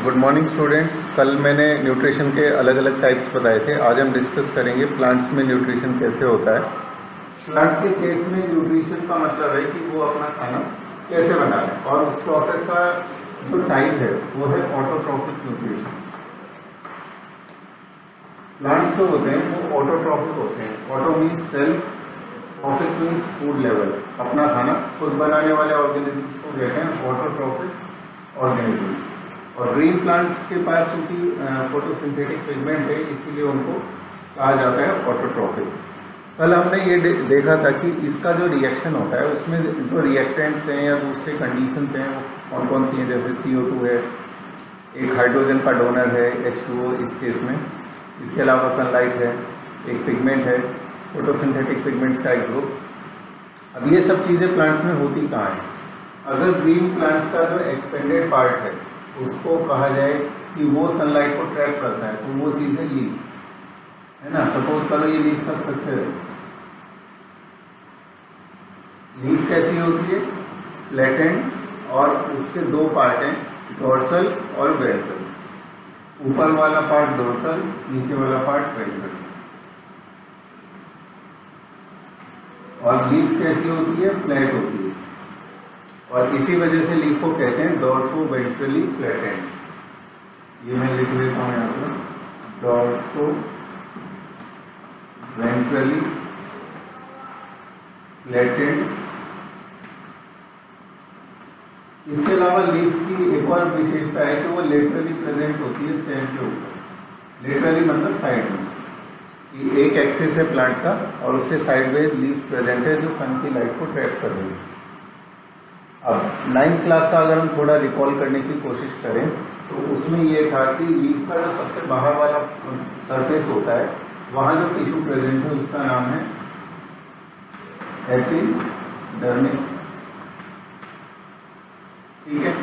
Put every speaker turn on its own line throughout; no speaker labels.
Good morning students. कल मैंने nutrition के अलग अलग टाइप्स बताए थे। आज हम डिस्कस करेंगे प्लांट्स में न्यूट्रिशन कैसे होता है। प्लांट्स के केस में न्यूट्रिशन का मतलब है कि वो अपना खाना कैसे बना रहे हैं, और उस प्रोसेस का जो टाइप है वो है ऑटोट्रॉफिक न्यूट्रिशन। प्लांट्स जो होते हैं वो ऑटोट्रॉफिक होते हैं। Auto means self, trophic means food level, अपना खाना खुद बनाने वाले ऑर्गेनिजम्स को कहते हैं ऑटोट्रॉफिक ऑर्गेनिजम्स। और ग्रीन प्लांट्स के पास चूंकि फोटोसिंथेटिक पिगमेंट है, इसीलिए उनको कहा जाता है ऑटोट्रॉफिक। कल हमने ये देखा था कि इसका जो रिएक्शन होता है उसमें जो रिएक्टेंट्स हैं या दूसरे कंडीशंस हैं वो कौन कौन सी हैं, जैसे CO2 है, एक हाइड्रोजन का डोनर है H2O इस केस में, इसके अलावा सनलाइट है, एक पिगमेंट है, फोटोसिंथेटिक पिगमेंट्स का एक ग्रुप। अब ये सब चीज़ें प्लांट्स में होती कहाँ हैं? अगर ग्रीन प्लांट्स का जो एक्सपेंडेड पार्ट है उसको कहा जाए कि वो सनलाइट को ट्रैप करता है, तो वो चीज़ है लीफ, है ना। सपोज करो ये लीफ का स्ट्रक्चर है। लीफ कैसी होती है? फ्लैटेंड, और उसके दो पार्ट हैं, डोर्सल और वेंट्रल। ऊपर वाला पार्ट डोर्सल, नीचे वाला पार्ट वेंट्रल। और लीफ कैसी होती है? फ्लैट होती है, और इसी वजह से लीफ को कहते हैं डोर्सो वेंट्रली फ्लैटेंड। ये मैं लिख देता हूं यहाँ पर, डोर्सो वेंट्रली फ्लैटेंड। इसके अलावा लीफ की एक और विशेषता है कि वो लेटरली प्रेजेंट होती है स्टेम के ऊपर। लेटरली मतलब साइड में, कि एक एक्सिस है प्लांट का और उसके साइडवेज लीव्स प्रेजेंट है जो सन की लाइट को ट्रैप कर रही है। अब 9th क्लास का अगर हम थोड़ा रिकॉल करने की कोशिश करें तो उसमें यह था कि लीफ का जो सबसे बाहर वाला सरफेस होता है वहां जो टिश्यू प्रेजेंट है उसका नाम है एपिडर्मिस। ठीक है।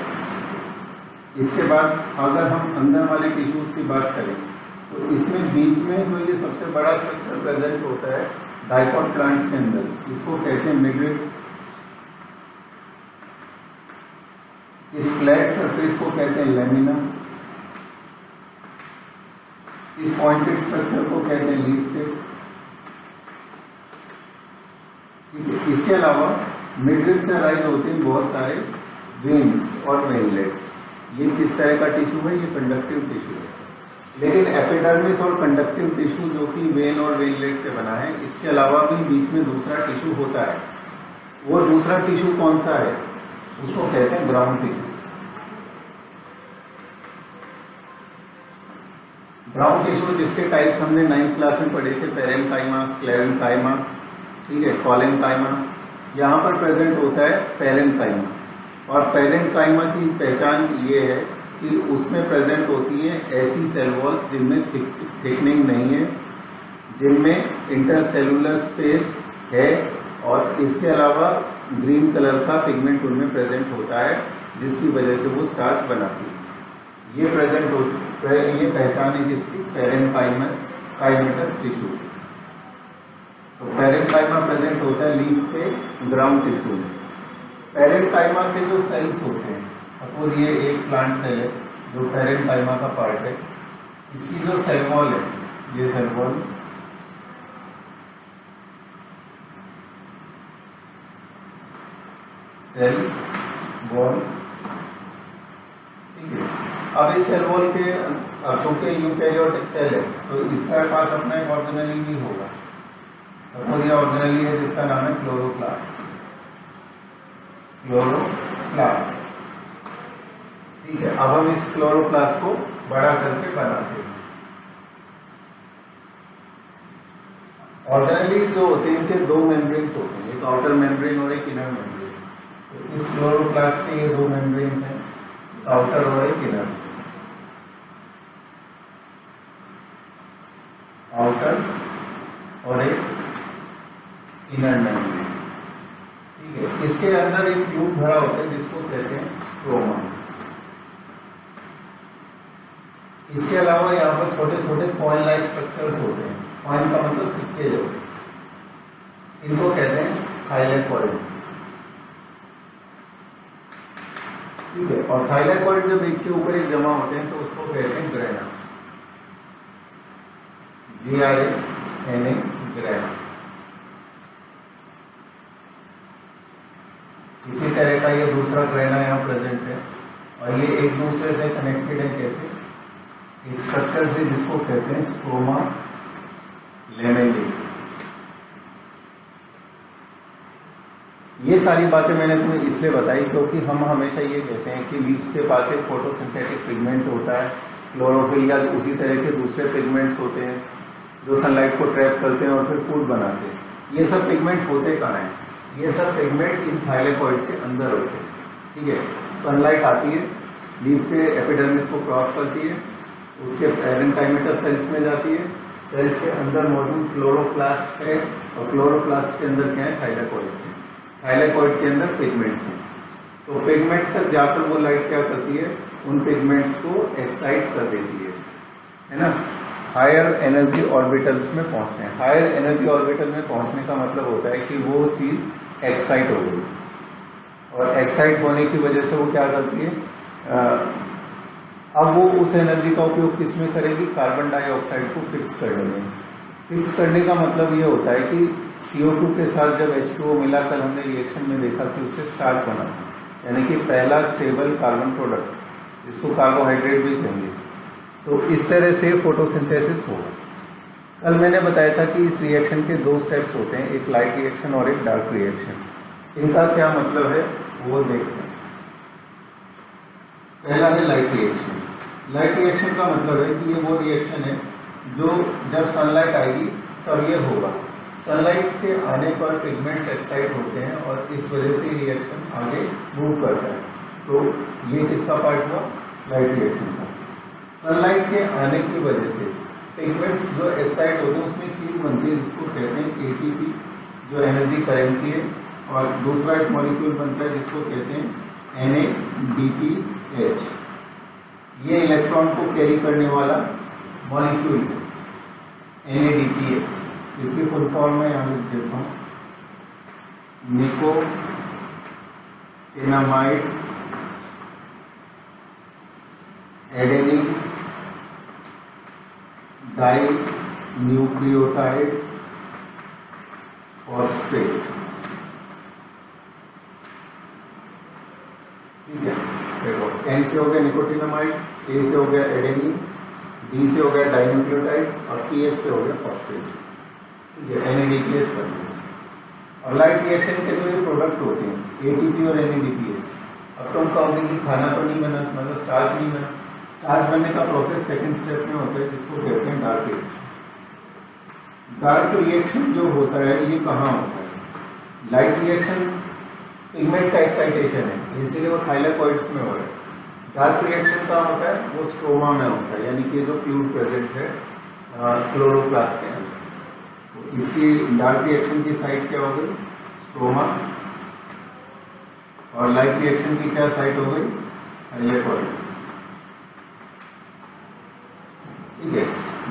इसके बाद अगर हम अंदर वाले टिश्यूज की बात करें तो इसमें बीच में जो ये सबसे बड़ा स्ट्रक्चर प्रेजेंट होता है डाइकोट प्लांट्स के अंदर, इसको कहते हैं मिडरिप। इस फ्लैट सरफेस को कहते हैं लेमिना। इस पॉइंटेड स्ट्रक्चर को कहते हैं लीफ टिप। इसके अलावा मिडरिप से राइज होते हैं बहुत सारे वेन्स और वेनलेट्स। ये किस तरह का टिश्यू है? ये कंडक्टिव टिश्यू है। लेकिन एपिडर्मिस और कंडक्टिव टिश्यू जो कि वेन और वेनलेट से बना है, इसके अलावा भी बीच में दूसरा टिश्यू होता है। वो दूसरा टिश्यू कौन सा है? उसको कहते हैं ग्राउंड टिश्यू। ग्राउंड टिश्यू जिसके टाइप्स हमने 9th क्लास में पढ़े थे, पेरेन्काइमा, स्क्लेरेन्काइमा, ठीक है, कॉलेन्काइमा। यहाँ पर प्रेजेंट होता है पेरेन्काइमा, और पेरेन्काइमा की पहचान ये है कि उसमें प्रेजेंट होती है ऐसी सेल वॉल्स जिनमें थिकनिंग नहीं है, जिनमें इंटरसेलुलर स्पेस है, और इसके अलावा ग्रीन कलर का पिगमेंट उनमें प्रेजेंट होता है जिसकी वजह से वो स्टार्च बनाती है। ये प्रेजेंट होती है, ये पहचान है जिसकी पेरेन्काइमेटस टिश्यू। तो पेरेन्काइमा प्रेजेंट होता है लीफ के ग्राउंड टिश्यू में। पेरेन्काइमा के जो सेल्स होते हैं, सपोज ये एक प्लांट सेल है जो पेरेन्काइमा का पार्ट है, इसकी जो सेल वॉल है, ये सेल वॉल सेल वॉल, ठीक है। अब इस सेल वॉल के चूंकि यूकैरियोटिक सेल है तो इसका पास अपना एक ऑर्गेनेली भी होगा। सपोज ये ऑर्गेनेली है जिसका नाम है क्लोरोप्लास्ट। क्लोरोप्लास्ट, ठीक है। अब हम इस क्लोरोप्लास्ट को बड़ा करके बनाते हैं। ऑर्गेनेली जो होते हैं इनके दो मेम्ब्रेन्स होते हैं, एक आउटर मेम्ब्रेन और एक इनर मेम्ब्रेन। इस क्लोरोप्लास्ट के ये दो मेम्ब्रेन्स हैं, आउटर और एक इनर। आउटर और एक इनर मेम्ब्रेन, ठीक है। इसके अंदर एक ट्यूब भरा होता है जिसको कहते हैं स्ट्रोमा। इसके अलावा यहाँ पर छोटे छोटे कॉइन लाइक स्ट्रक्चर्स होते हैं। कॉइन का मतलब सिक्के जैसे, इनको कहते हैं थाइलेकॉइड। ठीक है। और थाइलेकॉइड जब एक के ऊपर एक जमा होते हैं तो उसको कहते हैं ग्रेना, GRANA, ग्रेना। इसी तरह का ये दूसरा ग्रेना यहाँ प्रेजेंट है और ये एक दूसरे से कनेक्टेड है। कैसे? एक स्ट्रक्चर से जिसको कहते हैं स्ट्रोमा लेमेली। ये सारी बातें मैंने तुम्हें इसलिए बताई क्योंकि हम हमेशा ये कहते हैं कि लीव्स के पास एक फोटोसिंथेटिक पिगमेंट होता है, क्लोरोफिल या उसी तरह के दूसरे पिगमेंट्स होते हैं जो सनलाइट को ट्रैप करते हैं और फिर फूड बनाते हैं। ये सब पिगमेंट होते कहाँ हैं? ये सब पिगमेंट इन थाइलेकॉइड से अंदर होते हैं। ठीक है। सनलाइट आती है, लीफ के एपिडर्मिस को क्रॉस करती है, उसके पैरेन्काइमेटा सेल्स में जाती है, सेल्स के अंदर मौजूद क्लोरोप्लास्ट है और क्लोरोप्लास्ट के अंदर क्या है? थाइलेकॉइड है। थाइलेकॉइड के अंदर पिगमेंट्स हैं। तो पिगमेंट तक जाकर वो लाइट क्या करती है? उन पिगमेंट्स को एक्साइट कर देती है ना। हायर एनर्जी ऑर्बिटल्स में पहुंचते हैं। हायर एनर्जी ऑर्बिटल में पहुंचने का मतलब होता है कि वो चीज एक्साइट हो गई और एक्साइट होने की वजह से वो क्या करती है? अब वो उस एनर्जी का उपयोग किस में करेगी? कार्बन डाइऑक्साइड को फिक्स करने में। फिक्स करने का मतलब ये होता है कि CO2 के साथ जब H2O मिला, कल हमने रिएक्शन में देखा कि उससे स्टार्च बना, यानी कि पहला स्टेबल कार्बन प्रोडक्ट, जिसको कार्बोहाइड्रेट भी कहेंगे। तो इस तरह से फोटोसिंथेसिस होगा। कल मैंने बताया था कि इस रिएक्शन के दो स्टेप्स होते हैं, एक लाइट रिएक्शन और एक डार्क रिएक्शन। इनका क्या मतलब है वो देखते हैं। पहला है लाइट रिएक्शन। लाइट रिएक्शन का मतलब है कि ये वो रिएक्शन है जो जब सनलाइट आएगी तब ये होगा। सनलाइट के आने पर पिगमेंट्स एक्साइट होते हैं और इस वजह से रिएक्शन आगे मूव करता है। तो ये किसका पार्ट हुआ? लाइट रिएक्शन का। सनलाइट के आने की वजह से पिगमेंट्स जो एक्साइट होते हैं उसमें एक चीज बनती है जिसको कहते हैं ATP, जो एनर्जी करेंसी है, और दूसरा एक मॉलिक्यूल बनता है जिसको कहते हैं NADPH। ये इलेक्ट्रॉन को कैरी करने वाला मॉलिक्यूल है NADPH। इसकी फुल फॉर्म में यहाँ लिख देता हूँ, nicotinamide adenine dinucleotide phosphate. ठीक है। देखो, N से हो गया निकोटिनामाइड, A से हो गया एडेनिन, D से हो गया डाइन्यूक्लियोटाइड और PH से हो गया फॉस्फेट। ठीक है। NADPH बन गया। और लाइट रिएक्शन के जो ये प्रोडक्ट होते हैं ATP और NADPH, अब तुम कहोगे कि खाना तो नहीं बना, मतलब स्टार्च नहीं बना। स्टार्च बनने का प्रोसेस सेकंड स्टेप में होता है जिसको कहते हैं डार्क रिएक्शन। डार्क रिएक्शन जो होता है ये कहाँ होता है? लाइट रिएक्शन पिगमेंट का एक्साइटेशन है, इसीलिए वो थाइलेकॉइड्स में हो रहा है। डार्क रिएक्शन का होता है वो स्ट्रोमा में होता है, यानी कि जो फ्लूइड प्रेजेंट है क्लोरोप्लास्ट के अंदर। तो इसकी डार्क रिएक्शन की साइड क्या हो गई? स्ट्रोमा। और लाइट रिएक्शन की क्या साइड हो गई? थाइलेकॉइड। ठीक है।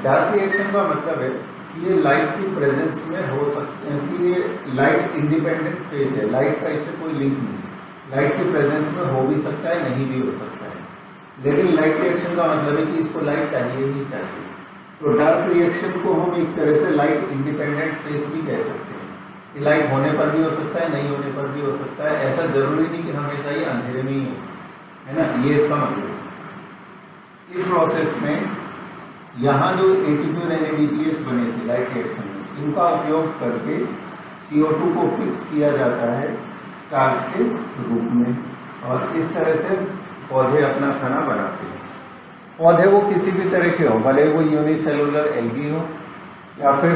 डार्क रिएक्शन का मतलब है कि ये लाइट की प्रेजेंस में हो सकते हैं, कि ये लाइट इंडिपेंडेंट फेज है, लाइट का इससे कोई लिंक नहीं है। लाइट की प्रेजेंस में हो भी सकता है, नहीं भी हो सकता है, लेकिन लाइट रिएक्शन का मतलब है कि इसको लाइट चाहिए ही चाहिए। तो डार्क रिएक्शन को हम एक तरह से लाइट इंडिपेंडेंट फेज भी कह सकते हैं, कि लाइट होने पर भी हो सकता है, नहीं होने पर भी हो सकता है। ऐसा जरूरी नहीं कि हमेशा ये अंधेरे में ही हो, है ना। ये इसका मतलब है। इस प्रोसेस में यहाँ जो ATP और NADPH बने थे लाइट रिएक्शन में, इनका उपयोग करके CO2 को फिक्स किया जाता है स्टार्च के रूप में, और इस तरह से पौधे अपना खाना बनाते हैं। पौधे वो किसी भी तरह के हो, भले वो यूनिसेलुलर एल्गी हो या फिर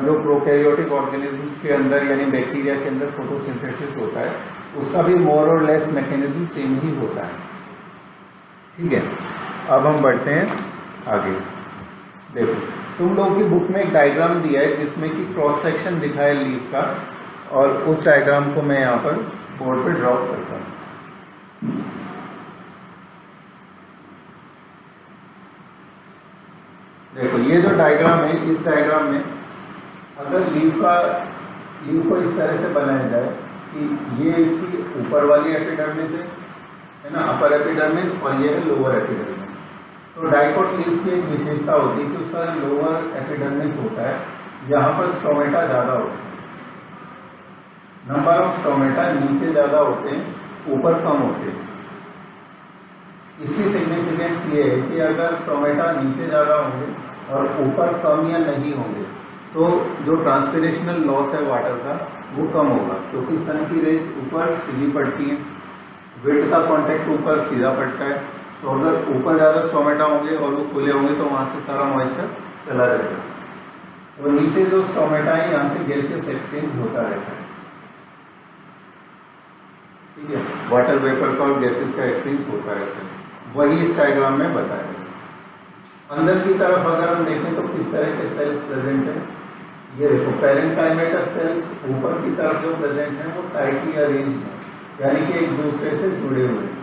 जो प्रोकैरियोटिक ऑर्गेनिजम्स के अंदर यानी बैक्टीरिया के अंदर फोटोसिंथेसिस होता है, उसका भी मोर और लेस मैकेनिज्म सेम ही होता है। ठीक है। अब हम बढ़ते हैं आगे। देखो, तुम लोगों की बुक में एक डायग्राम दिया है जिसमें कि क्रॉस सेक्शन दिखा है लीफ का, और उस डायग्राम को मैं यहाँ पर बोर्ड पे ड्रॉ करता हूँ। देखो, ये जो डायग्राम है, इस डायग्राम में अगर लीफ को इस तरह से बनाया जाए कि ये इसकी ऊपर वाली एपिडर्मिस है है ना, अपर एपिडर्मिस और ये है लोअर एपिडर्मिस। तो डाइकोट लीफ की एक विशेषता होती है कि उसका लोअर एपिडर्मिस होता है जहां पर स्टोमेटा ज्यादा होता है, नंबर ऑफ स्टोमेटा नीचे ज्यादा होते हैं, ऊपर कम होते हैं। इसकी सिग्निफिकेंस ये है कि अगर स्टोमेटा नीचे ज्यादा होंगे और ऊपर कम या नहीं होंगे तो जो ट्रांसपिरेशनल लॉस है वाटर का वो कम होगा, क्योंकि सन की रेज ऊपर सीधी पड़ती है, विंड का कांटेक्ट ऊपर सीधा पड़ता है। तो अगर ऊपर ज्यादा स्टोमेटा होंगे और वो खुले होंगे तो वहां से सारा मॉइस्चर चला जाएगा। तो नीचे जो स्टोमेटा है यहाँ से गैसेस एक्सचेंज होता रहता है, ठीक है, वाटर वेपर का और गैसेस का एक्सचेंज होता रहता है, वही इस डायग्राम में बताया है। अंदर की तरफ अगर हम देखें तो किस तरह के सेल्स प्रेजेंट है, ये देखो पैरेन्काइमेटस सेल्स ऊपर की तरफ जो प्रेजेंट है वो टाइटली अरेंज है, यानी कि एक दूसरे से जुड़े हुए हैं।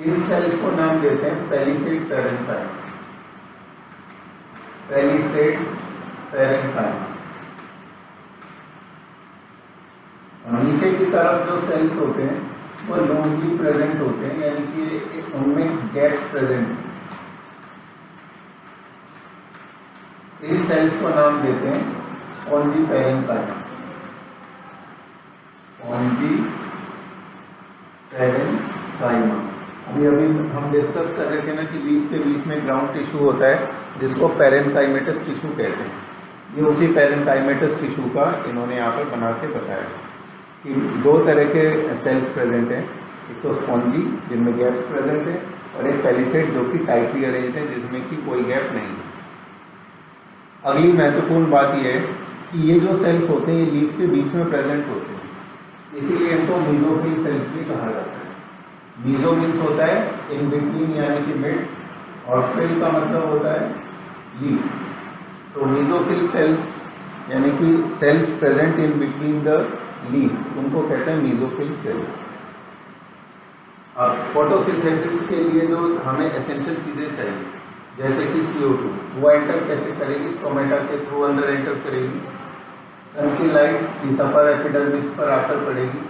इन सेल्स को नाम देते हैं पैलिसेड पैरेन्काइम, पैलिसेड पैरेन्काइम। और नीचे की तरफ जो सेल्स होते हैं वो लूजली प्रेजेंट होते हैं, यानी कि उनमें गैप्स प्रेजेंट हैं। इन सेल्स को नाम देते हैं स्पॉन्जी पैरेन्काइम, स्पॉन्जी पैरेन्काइम। अभी हम डिस्कस कर रहे थे ना कि लीफ के बीच में ग्राउंड टिश्यू होता है जिसको पैरेन्काइमेटस टिश्यू कहते हैं। ये उसी पैरेन्काइमेटस टिश्यू का इन्होंने यहाँ पर बना के बताया कि दो तरह के सेल्स प्रेजेंट हैं, एक तो स्पॉन्जी जिनमें गैप प्रेजेंट है और एक पैलिसेड जो कि टाइटली अरेंज है जिसमें कि कोई गैप नहीं है। अगली महत्वपूर्ण बात यह है कि ये जो सेल्स होते हैं ये लीफ के बीच में प्रेजेंट होते हैं, इसीलिए इनको मीजोफिल सेल्स भी कहा जाता है। मीजो मीन्स होता है इन बिटवीन यानी कि मिड, और फिल का मतलब होता है लीफ। तो मीजोफिल सेल्स यानी कि cells present in between the leaf, उनको कहते हैं मीजोफिल सेल्स। अब फोटोसिंथेसिस के लिए जो हमें एसेंशियल चीजें चाहिए जैसे कि CO2, वो एंटर कैसे करेगी, स्टोमेटा के थ्रू अंदर एंटर करेगी, सन की लाइट इस अपर एपिडर्मिस पर आकर पड़ेगी,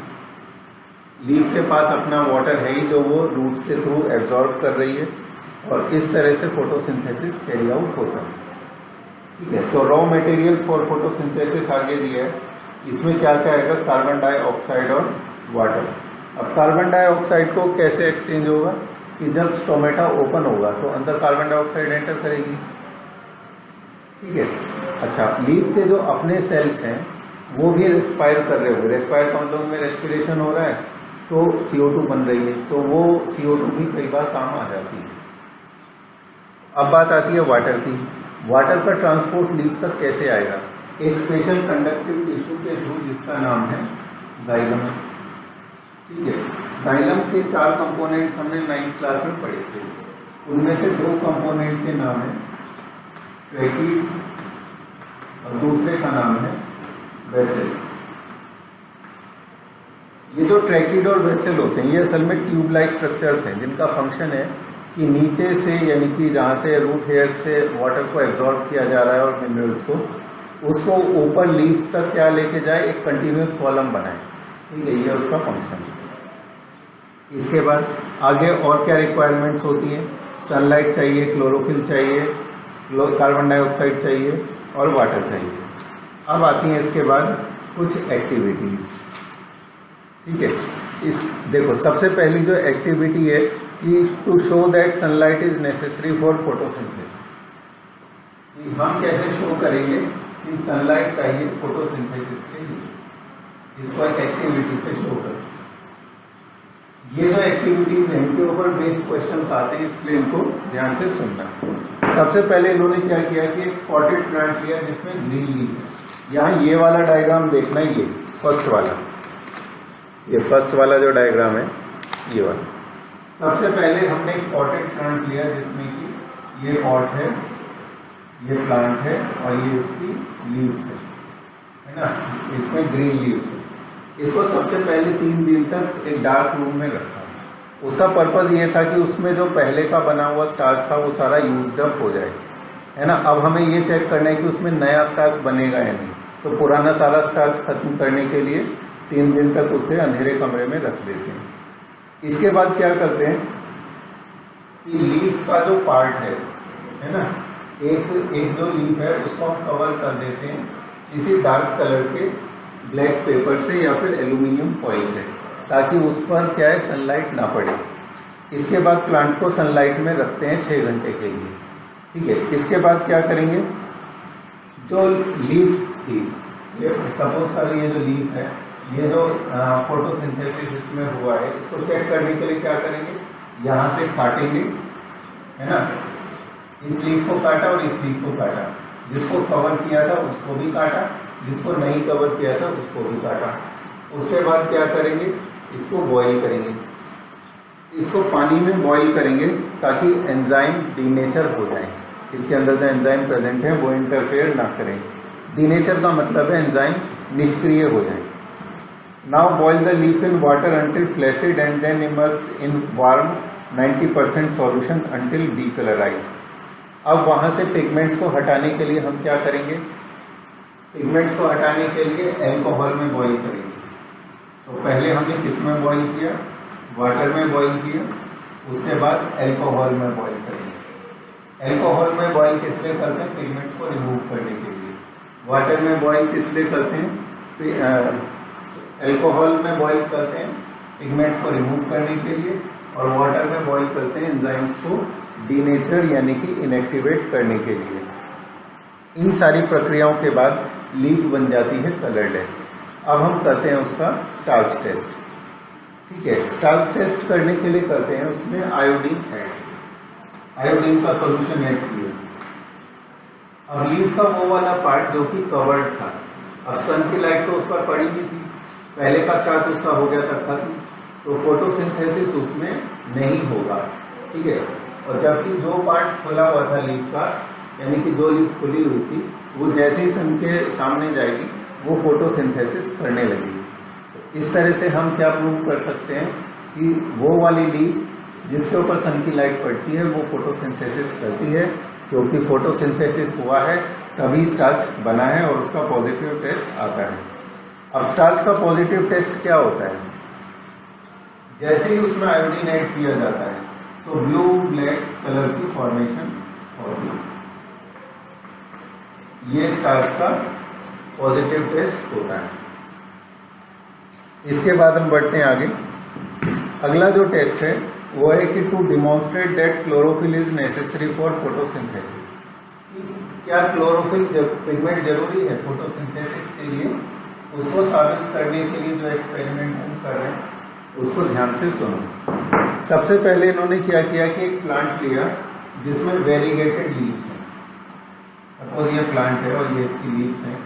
लीफ के पास अपना वाटर है ही जो वो रूट्स के थ्रू एब्जॉर्ब कर रही है, और इस तरह से फोटोसिंथेसिस कैरी आउट होता है, ठीक है। तो रॉ मटेरियल्स फॉर फोटोसिंथेसिस आगे दिया है, इसमें क्या क्या आएगा, कार्बन डाइऑक्साइड और वाटर। अब कार्बन डाइऑक्साइड को कैसे एक्सचेंज होगा कि जब स्टोमेटा ओपन होगा तो अंदर कार्बन डाइऑक्साइड एंटर करेगी, ठीक है। अच्छा, लीफ के जो अपने सेल्स हैं वो भी रेस्पायर कर रहे होंगे, रेस्पायर का मतलब में रेस्पिरेशन हो रहा है तो CO2 बन रही है, तो वो CO2 भी कई बार काम आ जाती है। अब बात आती है वाटर की। वाटर का ट्रांसपोर्ट लीफ तक कैसे आएगा, एक स्पेशल कंडक्टिव टिश्यू के थ्रू जिसका नाम है जाइलम, ठीक है। जाइलम के 4 कंपोनेंट्स हमने 9th क्लास में पढ़े थे, उनमें से 2 कंपोनेंट के नाम है ट्रैकीड और दूसरे का नाम है वेसल। ये जो ट्रैकीड और वेसल होते हैं ये असल में ट्यूब लाइक स्ट्रक्चर्स हैं जिनका फंक्शन है कि नीचे से यानी कि जहाँ से रूट हेयर से वाटर को एब्जॉर्ब किया जा रहा है और मिनरल्स को, उसको ऊपर लीफ तक क्या लेके जाए, एक कंटिन्यूस कॉलम बनाए, ठीक है, ये उसका फंक्शन है। इसके बाद आगे और क्या रिक्वायरमेंट्स होती हैं, सनलाइट चाहिए, क्लोरोफिल चाहिए, कार्बन डाइऑक्साइड चाहिए और वाटर चाहिए। अब आती हैं इसके बाद कुछ एक्टिविटीज, ठीक है। इस देखो सबसे पहली जो एक्टिविटी है कि to show that sunlight is necessary for photosynthesis. हम कैसे शो करेंगे कि सनलाइट चाहिए फोटोसिंथेसिस के लिए, इसको एक एक्टिविटी से शो करें। ये जो एक्टिविटीज हैं इनके ऊपर बेस्ड क्वेश्चंस आते हैं, इसलिए इनको ध्यान से सुनना। सबसे पहले इन्होंने क्या किया कि एक पॉटेड प्लांट लिया जिसमें ग्रीन लीफ है। यहाँ ये वाला डायग्राम देखना, ये फर्स्ट वाला, ये फर्स्ट वाला जो डायग्राम है ये वाला। सबसे पहले हमने एक पॉटेड प्लांट लिया जिसमें कि ये पॉट है, ये प्लांट है और ये इसकी लीव्स है ना, इसमें ग्रीन लीव्स है। इसको सबसे पहले 3 दिन तक एक डार्क रूम में रखा। उसका पर्पज ये था कि उसमें जो पहले का बना हुआ स्टार्च था वो सारा यूज्ड अप हो जाए, है ना। अब हमें ये चेक करना है कि उसमें नया स्टार्च बनेगा या नहीं, तो पुराना सारा स्टार्च खत्म करने के लिए 3 दिन तक उसे अंधेरे कमरे में रख देते हैं। इसके बाद क्या करते हैं कि लीफ का जो पार्ट है ना, एक जो लीफ है उसको हम कवर कर देते हैं किसी डार्क कलर के ब्लैक पेपर से या फिर एल्यूमिनियम फॉइल से, ताकि उस पर क्या है सनलाइट ना पड़े। इसके बाद प्लांट को सनलाइट में रखते हैं 6 घंटे के लिए। ठीक है, इसके बाद क्या करेंगे, जो लीफ थी, सपोज कर ये जो लीफ है, ये जो फोटोसिंथेसिस इसमें हुआ है, इसको चेक करने के लिए क्या करेंगे, यहाँ से काटेंगे, है ना, इस लीफ को काटा और इस लीफ को काटा, जिसको कवर किया था उसको भी काटा, जिसको नहीं कवर किया था उसको भी काटा। उसके बाद क्या करेंगे, इसको बॉईल करेंगे, इसको पानी में बॉईल करेंगे ताकि एंजाइम डीनेचर हो जाए, इसके अंदर जो एंजाइम प्रेजेंट है वो इंटरफेयर ना करें। डीनेचर का मतलब है एंजाइम्स निष्क्रिय हो जाए। Now boil the leaf in water until flaccid and then immerse in warm 90% solution until decolourise. अब वहां से पिगमेंट्स को हटाने के लिए हम क्या करेंगे, पिगमेंट्स को हटाने के लिए एल्कोहल में बॉईल करेंगे। तो पहले हमने किस में बॉईल किया, वाटर में बॉईल किया, उसके बाद एल्कोहल में बॉईल करेंगे। एल्कोहल में बॉईल किस लिए करते हैं, पिगमेंट्स को रिमूव करने के लिए। वाटर में बॉईल किस लिए करते हैं, एल्कोहल में बॉईल करते हैं पिगमेंट्स को रिमूव करने के लिए, और वाटर में बॉईल करते हैं एंजाइम्स को डीनेचर यानी कि इनएक्टिवेट करने के लिए। इन सारी प्रक्रियाओं के बाद लीफ बन जाती है कलरलेस। अब हम करते हैं उसका स्टार्च टेस्ट। ठीक है, स्टार्च टेस्ट करने के लिए करते हैं उसमें आयोडीन ऐड, आयोडीन का सॉल्यूशन ऐड किया। अब लीफ का वो वाला पार्ट जो कि कवर्ड था, अब सन की लाइट तो उस पर पड़ी नहीं थी, पहले का स्टार्च उसका हो गया था खत्म, तो फोटोसिंथेसिस उसमें नहीं होगा। ठीक है, और जबकि जो पार्ट खुला हुआ था लीफ का, यानी कि जो लीफ खुली हुई थी, वो जैसे ही सन के सामने जाएगी वो फोटोसिंथेसिस करने लगेगी। इस तरह से हम क्या प्रूव कर सकते हैं कि वो वाली लीफ जिसके ऊपर सन की लाइट पड़ती है वो फोटोसिंथेसिस करती है, क्योंकि फोटोसिंथेसिस हुआ है तभी स्टार्च बना है और उसका पॉजिटिव टेस्ट आता है। अब स्टार्च का पॉजिटिव टेस्ट क्या होता है, जैसे ही उसमें आयोडीन ऐड किया जाता है तो ब्लू ब्लैक कलर की फॉर्मेशन होती है, ये स्टार्च का पॉजिटिव टेस्ट होता है। इसके बाद हम बढ़ते हैं आगे। अगला जो टेस्ट है वो है कि to demonstrate that chlorophyll is necessary for photosynthesis. क्या क्लोरोफिल पिगमेंट जरूरी है फोटोसिंथेसिस के लिए, उसको साबित करने के लिए जो एक्सपेरिमेंट हम कर रहे हैं उसको ध्यान से सुनो। सबसे पहले इन्होंने क्या किया कि एक प्लांट लिया जिसमें वेरीगेटेड लीव्स हैं। सपोज ये प्लांट है और ये इसकी लीव्स हैं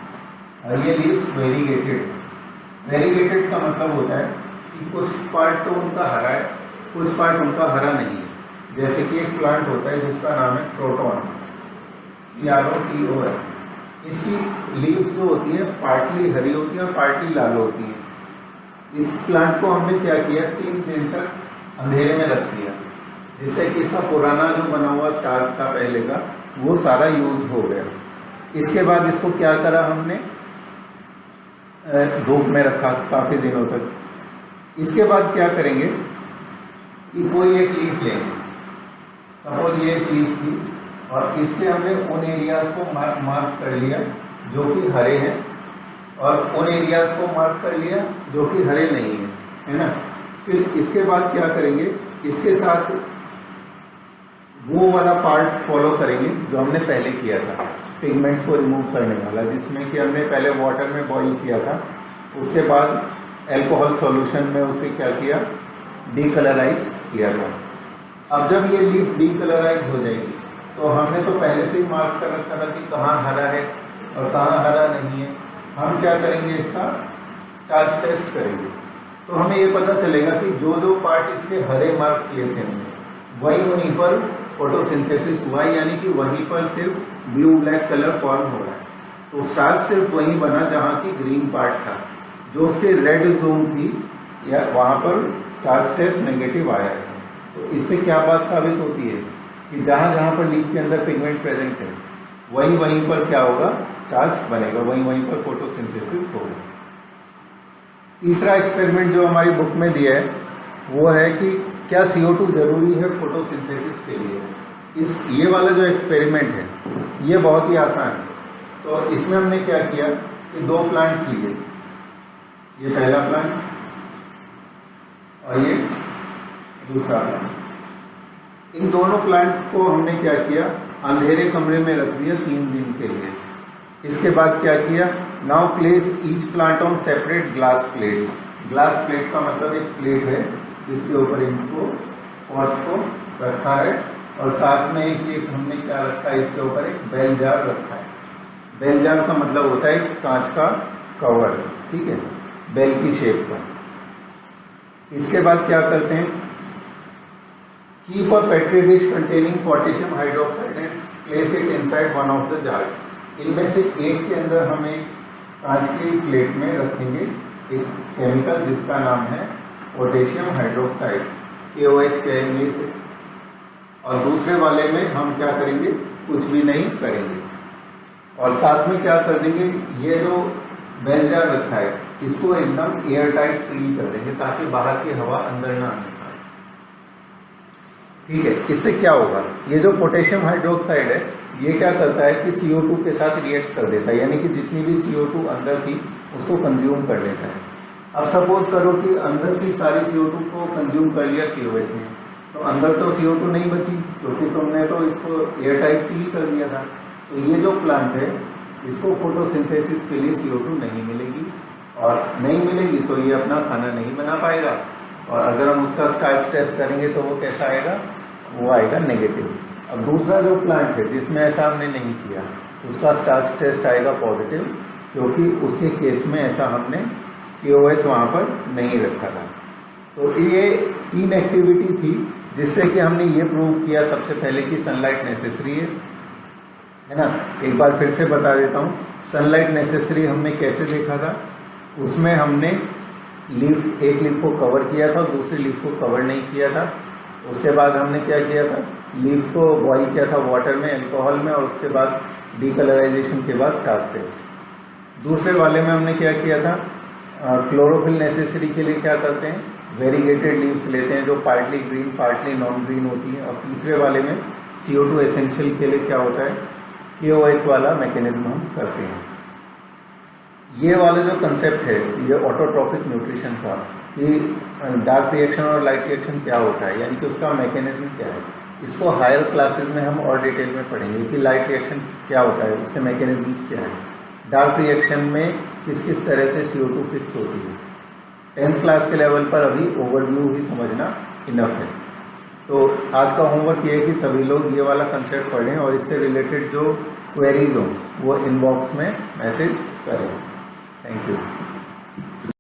और ये लीव्स वेरीगेटेड। वेरीगेटेड का मतलब होता है कि कुछ पार्ट तो उनका हरा है, कुछ पार्ट उनका हरा नहीं है। जैसे कि एक प्लांट होता है जिसका नाम है क्रोटॉन, CROTON। इसकी लीव्स जो होती है पार्टली हरी होती है और पार्टली लाल होती है। इस प्लांट को हमने क्या किया, 3 दिन तक अंधेरे में रख दिया, जिससे कि इसका पुराना जो बना हुआ स्टार्च था पहले का वो सारा यूज हो गया। इसके बाद इसको क्या करा हमने, धूप में रखा काफी दिनों तक। इसके बाद क्या करेंगे कि कोई एक लीफ लेंगे, सपोज ये एक लीफ थी और इसके हमने उन एरियाज को मार्क कर लिया जो कि हरे हैं और उन एरियाज को मार्क कर लिया जो कि हरे नहीं है ना। फिर इसके बाद क्या करेंगे, इसके साथ वो वाला पार्ट फॉलो करेंगे जो हमने पहले किया था, पिगमेंट्स को रिमूव करने वाला, जिसमें कि हमने पहले वाटर में बॉईल किया था, उसके बाद एल्कोहल सॉल्यूशन में उसे क्या किया, डीकलराइज किया था। अब जब ये लीफ डीकलराइज हो जाएगी तो हमने तो पहले से ही मार्क कर रखा था कि कहाँ हरा है और कहाँ हरा नहीं है। हम क्या करेंगे, इसका स्टार्च टेस्ट करेंगे तो हमें ये पता चलेगा कि जो जो पार्ट इसके हरे मार्क किए थे वहीं पर फोटोसिंथेसिस हुआ, यानी कि वहीं पर सिर्फ ब्लू ब्लैक कलर फॉर्म हो रहा है। तो स्टार्च सिर्फ वहीं बना जहाँ की ग्रीन पार्ट था, जो उसके रेड जोन थी या वहां पर स्टार्च टेस्ट नेगेटिव आया है। तो इससे क्या बात साबित होती है कि जहां जहां पर लीफ के अंदर पिगमेंट प्रेजेंट है वहीं पर क्या होगा, स्टार्च बनेगा, वहीं पर फोटोसिंथेसिस होगा। तीसरा एक्सपेरिमेंट जो हमारी बुक में दिया है वो है कि क्या CO2 जरूरी है फोटोसिंथेसिस के लिए। ये वाला जो एक्सपेरिमेंट है ये बहुत ही आसान है। तो इसमें हमने क्या किया कि 2 प्लांट्स लिए, ये पहला प्लांट और ये दूसरा प्लांट। इन दोनों प्लांट को हमने क्या किया, अंधेरे कमरे में रख दिया 3 दिन के लिए। इसके बाद क्या किया, now place each plant on separate glass plates. Glass plate का मतलब एक प्लेट है जिसके ऊपर इनको पॉट्स को रखा है और साथ में एक हमने क्या रखा है, इसके ऊपर एक बेल जार रखा है। बेल जार का मतलब होता है कांच का कवर, ठीक है, बेल की शेप का। इसके बाद क्या करते हैं, keep a petri dish containing potassium hydroxide and place it inside one of the jars. इनमें से एक के अंदर हम एक कांच की प्लेट में रखेंगे एक केमिकल जिसका नाम है पोटेशियम हाइड्रोक्साइड, KOH कहेंगे इसे, और दूसरे वाले में हम क्या करेंगे, कुछ भी नहीं करेंगे। और साथ में क्या कर देंगे, ये जो बेल जार रखा है इसको एकदम एयर टाइट सील कर देंगे ताकि बाहर की हवा अंदर ना आने पाए, ठीक है। इससे क्या होगा, ये जो पोटेशियम हाइड्रोक्साइड है ये क्या करता है कि CO2 के साथ रिएक्ट कर देता है, यानी कि जितनी भी CO2 अंदर थी उसको कंज्यूम कर लेता है। अब सपोज करो कि अंदर की सारी CO2 को कंज्यूम कर लिया KOH ने, तो अंदर तो CO2 नहीं बची क्योंकि तुमने तो इसको एयर टाइट सील कर दिया था। तो ये जो प्लांट है इसको फोटोसिंथेसिस के लिए CO2 नहीं मिलेगी, और नहीं मिलेगी तो ये अपना खाना नहीं बना पाएगा। और अगर हम उसका स्टार्च टेस्ट करेंगे तो वो कैसा आएगा, वो आएगा नेगेटिव। अब दूसरा जो प्लांट है जिसमें ऐसा हमने नहीं किया उसका स्टार्च टेस्ट आएगा पॉजिटिव, क्योंकि उसके केस में ऐसा हमने KOH वहां पर नहीं रखा था। तो ये 3 एक्टिविटी थी जिससे कि हमने ये प्रूव किया सबसे पहले कि सनलाइट नेसेसरी है ना। एक बार फिर से बता देता हूँ, सनलाइट नेसेसरी हमने कैसे देखा था, उसमें हमने एक लीफ को कवर किया था और दूसरी लीफ को कवर नहीं किया था। उसके बाद हमने क्या किया था, लीफ को बॉईल किया था वाटर में, अल्कोहल में, और उसके बाद डीकलराइजेशन के बाद स्टार्च टेस्ट। दूसरे वाले में हमने क्या किया था, क्लोरोफिल नेसेसरी के लिए क्या करते हैं, वेरीगेटेड लीव्स लेते हैं जो partly green partly non green होती हैं। और तीसरे वाले में CO2 एसेंशियल के लिए क्या होता है, KOH वाला मैकेनिज्म हम करते हैं। ये वाला जो कंसेप्ट है ये ऑटोट्रॉफिक न्यूट्रिशन का, कि डार्क रिएक्शन और लाइट रिएक्शन क्या होता है, यानी कि उसका मैकेनिज्म क्या है, इसको हायर क्लासेस में हम और डिटेल में पढ़ेंगे कि लाइट रिएक्शन क्या होता है, उसके मैकेनिज्म्स क्या है, डार्क रिएक्शन में किस किस तरह से CO2 फिक्स होती है। 10th क्लास के लेवल पर अभी ओवरव्यू ही समझना इनफ है। तो आज का होमवर्क ये है कि सभी लोग ये वाला कंसेप्ट पढ़ें और इससे रिलेटेड जो क्वेरीज हो वो इनबॉक्स में मैसेज करें। Thank you.